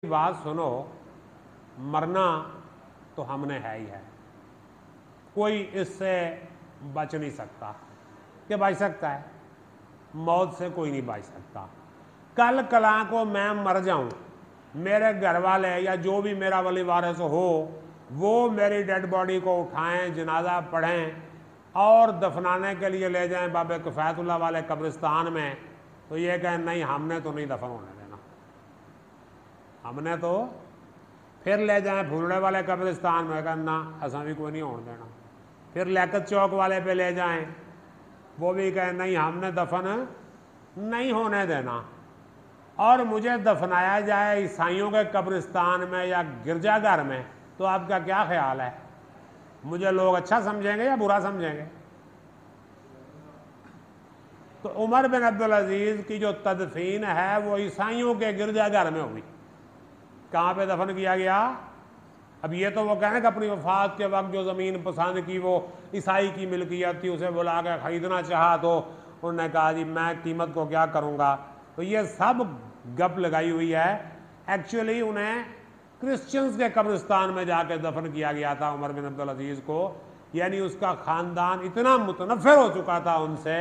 बात सुनो, मरना तो हमने है ही है, कोई इससे बच नहीं सकता। क्या बच सकता है? मौत से कोई नहीं बच सकता। कल कला को मैं मर जाऊं, मेरे घर वाले या जो भी मेरा वली वारिस हो वो मेरी डेड बॉडी को उठाएं, जनाजा पढ़ें और दफनाने के लिए ले जाएं बाबे किफ़ायतुल्लाह वाले कब्रिस्तान में, तो ये कहें नहीं हमने तो नहीं दफन होने देना, हमने तो फिर ले जाएं फुलड़े वाले कब्रिस्तान में, कहना असा भी कोई नहीं होने देना। फिर लियाकत चौक वाले पे ले जाएं, वो भी कहें नहीं हमने दफन नहीं होने देना। और मुझे दफनाया जाए ईसाइयों के कब्रिस्तान में या गिरजाघर में, तो आपका क्या ख्याल है? मुझे लोग अच्छा समझेंगे या बुरा समझेंगे? तो उमर बिन अब्दुल अजीज की जो तदफीन है वो ईसाइयों के गिरजाघर में हुई। कहाँ पे दफन किया गया? अब ये तो वो कहें कि अपनी वफात के वक्त जो ज़मीन पसंद की वो ईसाई की मिल्कियत थी, उसे बुला के ख़रीदना चाहा तो उन्होंने कहा जी मैं कीमत को क्या करूँगा। तो ये सब गप लगाई हुई है। एक्चुअली उन्हें क्रिश्चियंस के कब्रिस्तान में जाकर दफन किया गया था उमर बिन अब्दुल अजीज़ को, यानी उसका ख़ानदान इतना मुतनफ़िर हो चुका था उनसे